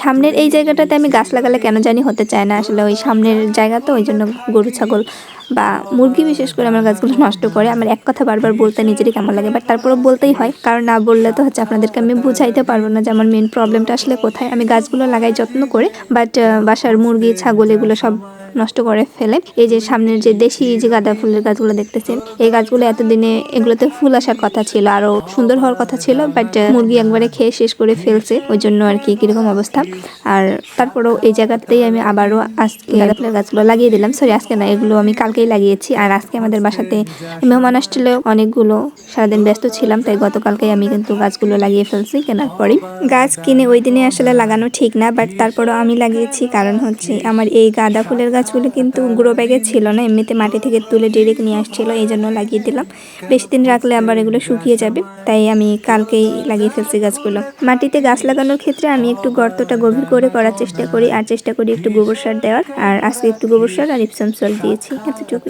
সামনের এই জায়গাটাতে আমি গাছ লাগালে কেন জানি হতে চায় না, আসলে ওই সামনের জায়গা তো, ওই জন্য গরু ছাগল বা মুরগি বিশেষ করে আমার গাছগুলো নষ্ট করে। আমার এক কথা বারবার বলতে নিজেরই কেমন লাগে, বাট তারপরেও বলতেই হয়, কারণ না বললে তো হচ্ছে আপনাদেরকে আমি বুঝাইতে পারবো না যে আমার মেন প্রবলেমটা আসলে কোথায়। আমি গাছগুলো লাগাই যত্ন করে, বাট বাসার মুরগি ছাগল এগুলো সব নষ্ট করে ফেলে। এই যে সামনের যে দেশি যে গাঁদা ফুলের গাছগুলো দেখতেছেন, এই গাছগুলো এতদিনে এগুলোতে ফুল আসার কথা ছিল, আরো সুন্দর হওয়ার কথা ছিল, বাট মুরগি একবারে খেয়ে শেষ করে ফেলছে, ওই জন্য আর কি কিরকম অবস্থা। আর তারপরেও এই জায়গাতেই আমি আবারও আজকে গাঁদা ফুলের গাছগুলো লাগিয়ে দিলাম। সরি, আজকে না, এগুলো আমি কালকেই লাগিয়েছি। আর আজকে আমাদের বাসাতে মেহমান আসছিল অনেকগুলো, সারাদিন ব্যস্ত ছিলাম, তাই গতকালকেই আমি কিন্তু গাছগুলো লাগিয়ে ফেলছি কেনার পরেই। গাছ কিনে ওই দিনে আসলে লাগানো ঠিক না, বাট তারপরও আমি লাগিয়েছি, কারণ হচ্ছে আমার এই গাঁদা ফুলের গাছগুলো কিন্তু গ্রো ব্যাগে ছিল না, এমনিতে মাটি থেকে তুলে ডিরেক্ট নিয়ে আসছিল, এই জন্য লাগিয়ে দিলাম। বেশি দিন রাখলে আবার এগুলো শুকিয়ে যাবে, তাই আমি কালকেই লাগিয়ে ফেলছি গাছগুলো। মাটিতে গাছ লাগানোর ক্ষেত্রে আমি একটু গর্তটা গভীর করে করার চেষ্টা করি, আর চেষ্টা করি একটু গোবর সার দেওয়ার। আর আজকে একটু গোবর সার আর ইপসম সল্ট দিয়েছি, এতটুকু।